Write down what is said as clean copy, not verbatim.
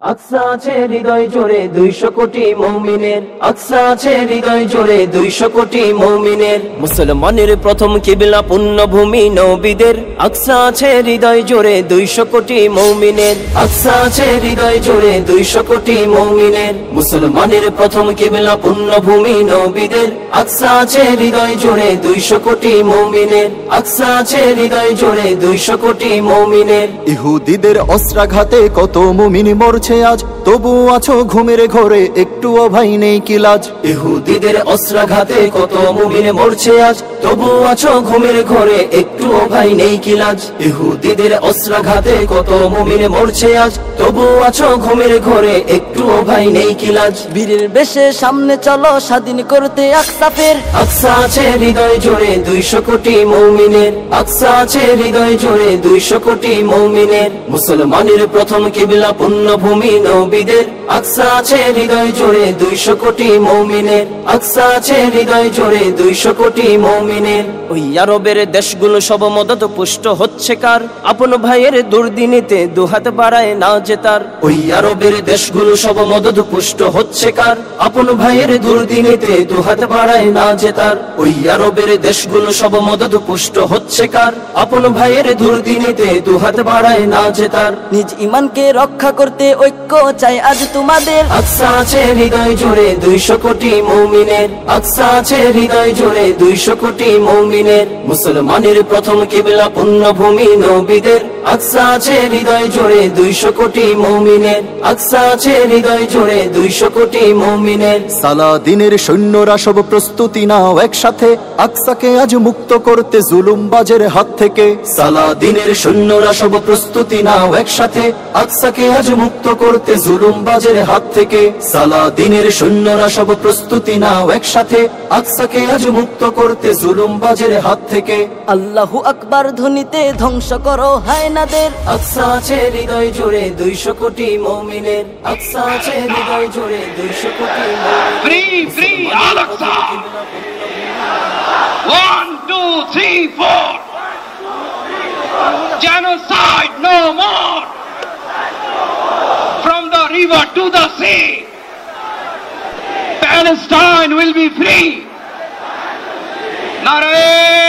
আকসা আছে হৃদয় জোরে 200 কোটি মুমিনের, আকসা আছে হৃদয় জোরে 200 কোটি মুমিনের। মুসলমানের প্রথম কিবলা পুণ্যভূমি নবীদের, আকসা আছে হৃদয় জোরে 200 কোটি মুমিনের, আকসা আছে হৃদয় জোরে 200 কোটি মুমিনের। মুসলমানের প্রথম কিবলা পুণ্যভূমি নবীদের, আকসা আছে হৃদয় জোরে 200 কোটি মুমিনের, আকসা আছে হৃদয় জোরে 200 কোটি মুমিনের। ইহুদিদের অস্ত্রাঘাতে কত মুমিন মরছে আজ, তবু আছো ঘুমের ঘরে একটুও ভাই নেই কি লাজ। ইহুদিদের অস্ত্রাঘাতে কত মুমিন মরছে আজ, তবু আছো ঘুমের ঘরে একটুও ভাই নেই কি লাজ। ইহুদিদের অস্ত্রাঘাতে কত মুমিন মরছে আজ, তবু আছো ঘুমের ঘরে একটুও ভাই নেই কি লাজ। বীরের বেশে সামনে চলো স্বাধীন করতে আকসা ফের, আকসা আছে হৃদয় জোরে 200 কোটি মুমিনের, আকসা আছে হৃদয় জোরে 200 কোটি মুমিনের। মুসলমানের প্রথম কিবলা পুণ্যভূমি নবীদের, আকসা আছে হৃদয় জোরে 200 কোটি মুমিনের, আকসা আছে হৃদয় জোরে 200 কোটি মুমিনের। ওই আরবের দেশগুলো সব মদত পুষ্ট হচ্ছে কার, আপন ভাইয়ের দুর্দিনীতে দুহাত বাড়ায় না জেতার। ওই আরবের দেশগুলো সব মদত পুষ্ট হচ্ছে কার, আপন ভাইয়ের দুর্দিনীতে দুহাত বাড়ায় না জেতার। ওই আরবের দেশগুলো সব মদত পুষ্ট হচ্ছে কার, আপন ভাইয়ের দুর্দিনীতে দুহাত বাড়ায় না জেতার। নিজ ইমানকে রক্ষা করতে ঐক্য চাই আজ তোমাদের, আকসা আছে হৃদয় জোরে 200 কোটি মুমিনের, আকসা আছে হৃদয় জোরে 200 কোটি মুমিনের। মুসলমানের প্রথম কিবলা পুণ্যভূমি নবীদের, আকসা আছে হৃদয় জোরে 200 কোটি মুমিনের, আকসা আছে হৃদয় জোরে 200 কোটি মুমিনের। সালাদিনের সৈন্যরা সব প্রস্তুতি নাও একসাথে, আকসাকে আজ মুক্ত করতে জুলুমবাজের হাত থেকে। সালাদিনের সৈন্যরা সব প্রস্তুতি নাও একসাথে, আকসাকে আজ মুক্ত করতে জুলুমবাজের হাত থেকে। সালাদিনের সৈন্যরা সব প্রস্তুতি নাও একসাথে, আকসাকে আজ মুক্ত করতে জুলুমবাজের হাত থেকে। আল্লাহু আকবার ধ্বনিতে ধ্বংস করো হায়নাদের, আকসা আছে হৃদয় জোরে 200 কোটি মুমিনের, আকসা আছে হৃদয় জোরে 200 কোটি মুমিনের। Free free Al Aqsa 1 2 3 4 genocide no more from the river to the sea. Palestine will be free. Nare